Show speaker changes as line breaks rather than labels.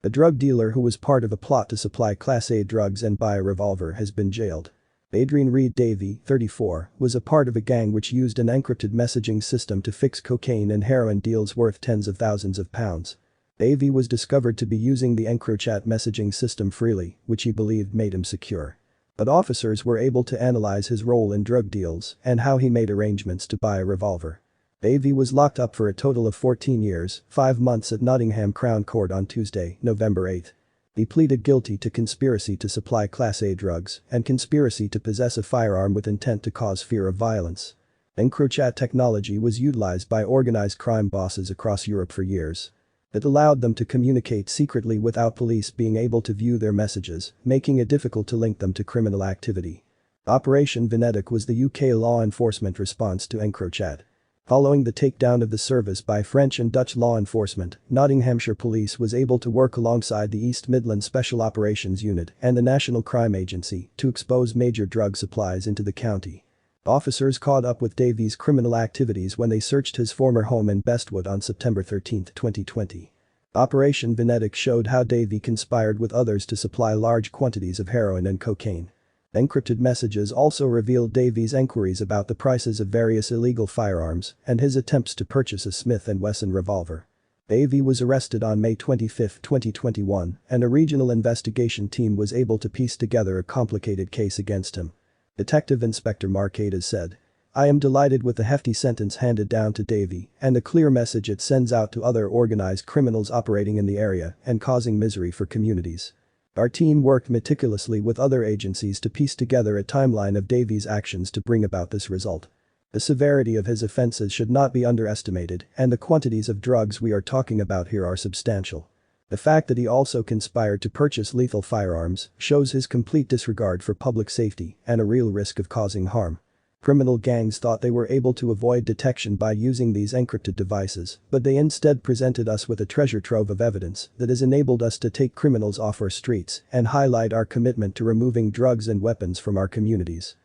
A drug dealer who was part of a plot to supply Class A drugs and buy a revolver has been jailed. Adrian Reid Davey, 34, was a part of a gang which used an encrypted messaging system to fix cocaine and heroin deals worth tens of thousands of pounds. Davey was discovered to be using the EncroChat messaging system freely, which he believed made him secure. But officers were able to analyze his role in drug deals and how he made arrangements to buy a revolver. Davey was locked up for a total of 14 years, 5 months at Nottingham Crown Court on Tuesday, November 8. He pleaded guilty to conspiracy to supply Class A drugs and conspiracy to possess a firearm with intent to cause fear of violence. EncroChat technology was utilized by organized crime bosses across Europe for years. It allowed them to communicate secretly without police being able to view their messages, making it difficult to link them to criminal activity. Operation Venetic was the UK law enforcement response to EncroChat. Following the takedown of the service by French and Dutch law enforcement, Nottinghamshire Police was able to work alongside the East Midlands Special Operations Unit and the National Crime Agency to expose major drug supplies into the county. Officers caught up with Davey's criminal activities when they searched his former home in Bestwood on September 13, 2020. Operation Venetic showed how Davey conspired with others to supply large quantities of heroin and cocaine. Encrypted messages also revealed Davey's enquiries about the prices of various illegal firearms and his attempts to purchase a Smith & Wesson revolver. Davey was arrested on May 25, 2021, and a regional investigation team was able to piece together a complicated case against him. Detective Inspector Mark Ades said, "I am delighted with the hefty sentence handed down to Davey and the clear message it sends out to other organized criminals operating in the area and causing misery for communities. Our team worked meticulously with other agencies to piece together a timeline of Davey's actions to bring about this result. The severity of his offences should not be underestimated, and the quantities of drugs we are talking about here are substantial. The fact that he also conspired to purchase lethal firearms shows his complete disregard for public safety and a real risk of causing harm. Criminal gangs thought they were able to avoid detection by using these encrypted devices, but they instead presented us with a treasure trove of evidence that has enabled us to take criminals off our streets and highlight our commitment to removing drugs and weapons from our communities."